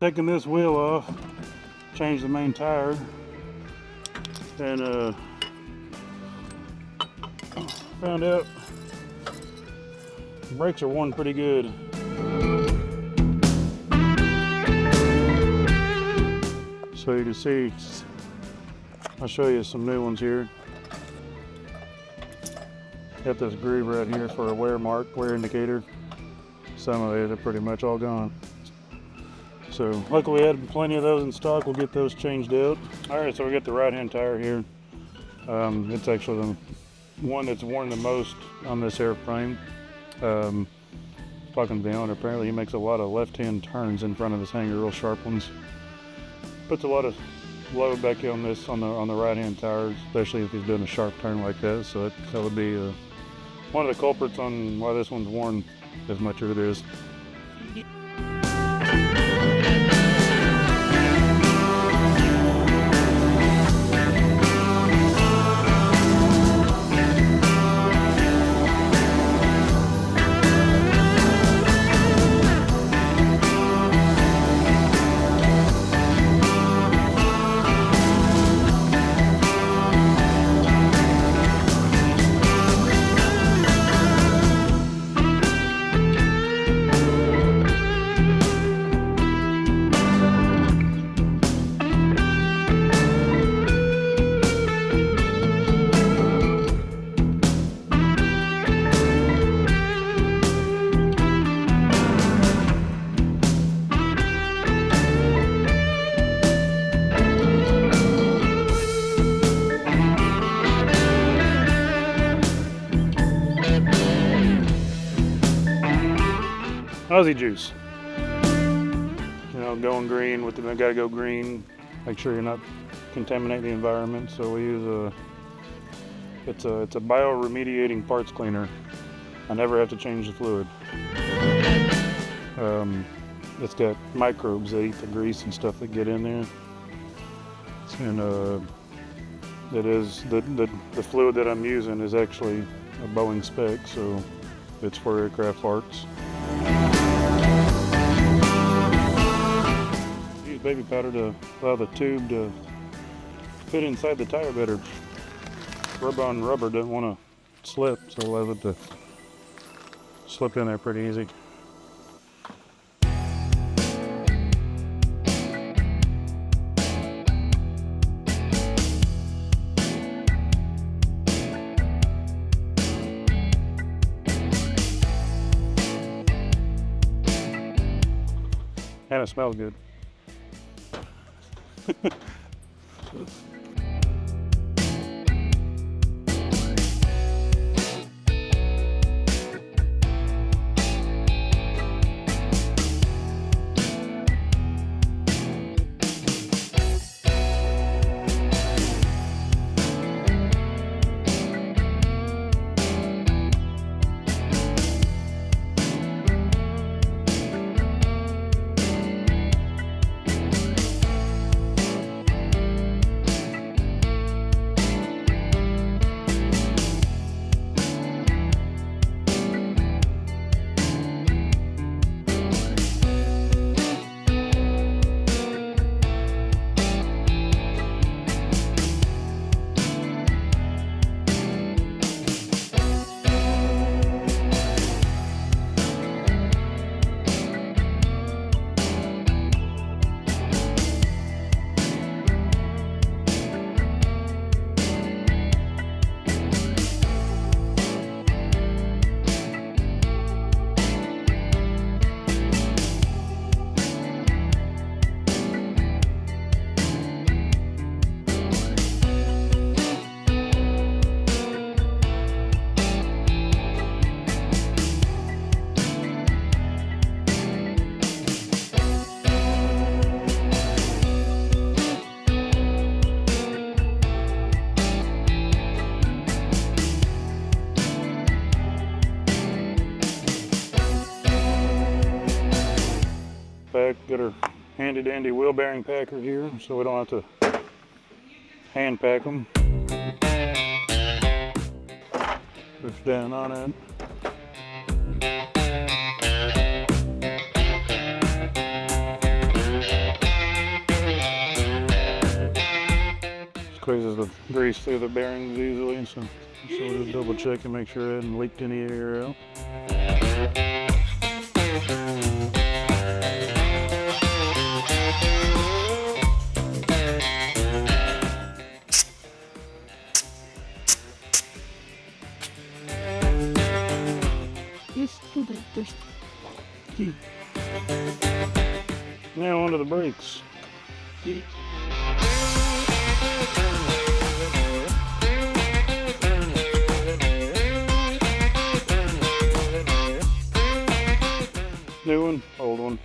Taking this wheel off, changed the main tire, and found out the brakes are worn pretty good. So you can see, I'll show you some new ones here. Got this groove right here for a wear mark, wear indicator. Some of these are pretty much all gone. So luckily we had plenty of those in stock. We'll get those changed out. All right, so we got the right-hand tire here. It's actually the one that's worn the most on this airframe. Talking to the owner, apparently he makes a lot of left-hand turns in front of this hanger, real sharp ones. Puts a lot of load back on this on the right-hand tires, especially if he's doing a sharp turn like that. So that would be one of the culprits on why this one's worn as much as it is. Aussie juice. You know, going green with them, I gotta go green. Make sure you're not contaminating the environment. So we use it's a bioremediating parts cleaner. I never have to change the fluid. It's got microbes that eat the grease and stuff that get in there. And it is the fluid that I'm using is actually a Boeing spec, so it's for aircraft parts. Use baby powder to allow the tube to fit inside the tire better. Rub-on rubber doesn't want to slip, so it allows it to slip in there pretty easy. And it smells good. Got our handy dandy wheel bearing packer here, so we don't have to hand pack them. Push down on it. squeezes the grease through the bearings easily, and so just double check and make sure I hadn't leaked any air out. Now onto the brakes. New one, old one.